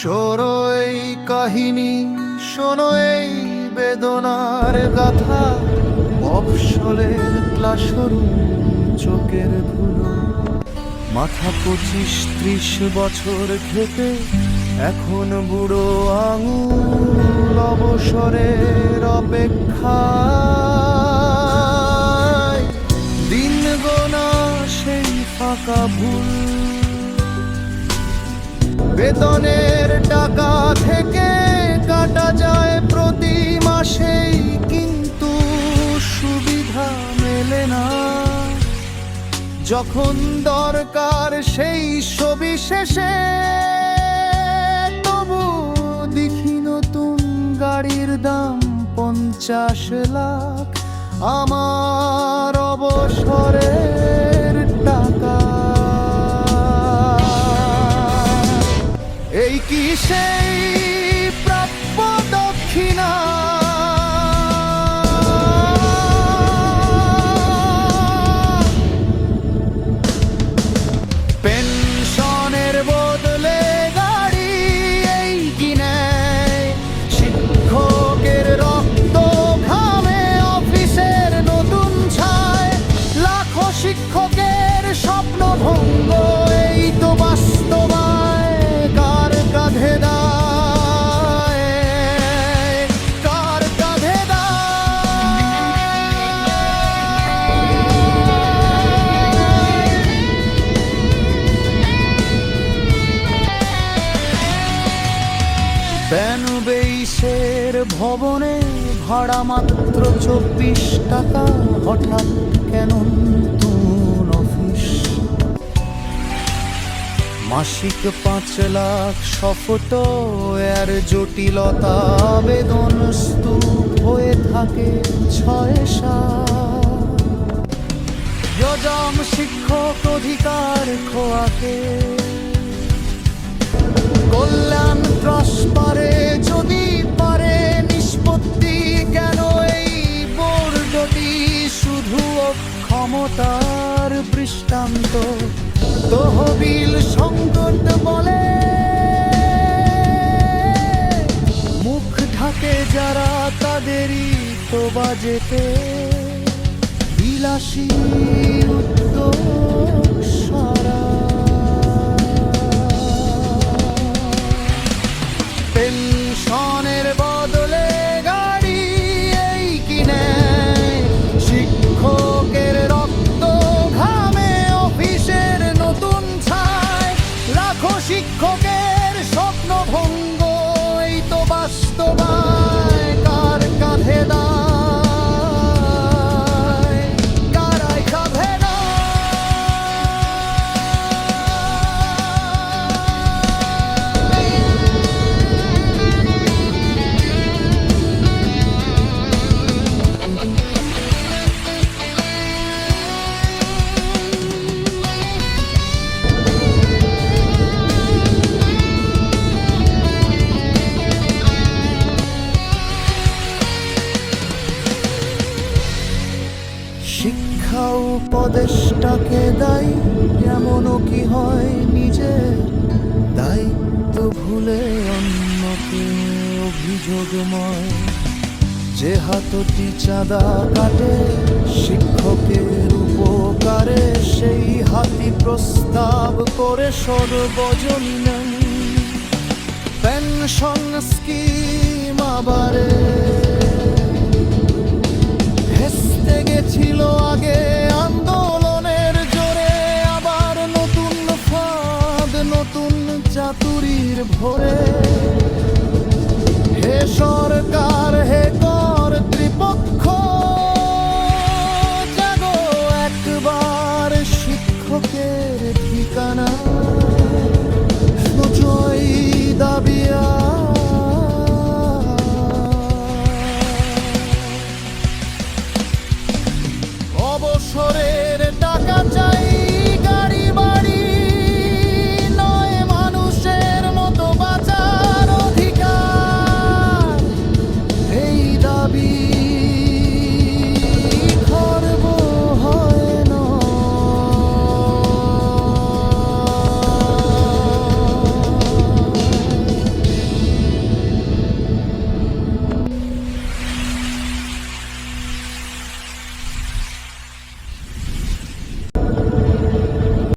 শোনো এই কাহিনী, শোনো এই বেদনার গাথা। অবসরের ক্লাসরুম, চোখের ধুলো, মাথা 25-30 বছর খেতে এখন বুড়ো আঙুল। অবসরের অপেক্ষায় দিন গোনা সেই ফাঁকা ভুল। বেতনের টাকা থেকে কাটা যায় প্রতি মাসেই, কিন্তু সুবিধা মেলে না যখন দরকার সেই সবিশেষে। তবু দেখি নতুন গাড়ির দাম 50 লাখ, আমার অবসরের টাকা। এই কি সেই প্রাপ্য দক্ষিণা? পেনশনের বদলে গাড়ি এই কিনে, শিক্ষকের রক্ত ঘামে অফিসের নতুন ছায়। লাখো শিক্ষকের স্বপ্ন ভঙ্গ, এই তো বাস্তবায়। কার কাঁধে দায়, কার কাঁধে বেইসের ভবনে ভাড়া মাত্র 24 টাকা। হঠাৎ কেন নতুন অফিস? মাসিক 5 লাখ সফটওয়্যার জটিলতা, আবেদন স্তূপ হয়ে থাকে 6-7। যজম শিক্ষক অধিকার খোয়াকে কল্যাণ ট্রাস্টে যদি পারে নিষ্পত্তি, কেন এই বোর্ডটি শুধু ক্ষমতার দৃষ্টান্ত? তহবিল সংকট বলে মুখ ঢাকে যারা, তাদেরই তো বাজেতে বিলাসী উদ্যোগ সারা। পেনশনের বদলে গাড়ি এই কিনে, শিক্ষকের রক্ত ঘামে অফিসের নতুন ছায়। লাখো শিক্ষকের স্বপ্ন ভঙ্গ, এই তো বাস্তবায়। কার কাঁধে দায়, কারাই কাঁধে শিক্ষা উপদেষ্টাকে দায়ী, এমনও কি হয় নিজের দায়িত্ব ভুলে অন্যকে অভিযোগময়? যে হাতটি চাঁদা কাটে শিক্ষকের উপকারে, সেই হাতি প্রস্তাব করে সর্বজনীন পেনশন স্কিম আবারে। ভেস্তে গেছিল আগে আন্দোলনের জোরে, আবার নতুন ফাঁদ, নতুন চাতুরির ভোরে। হে সরকার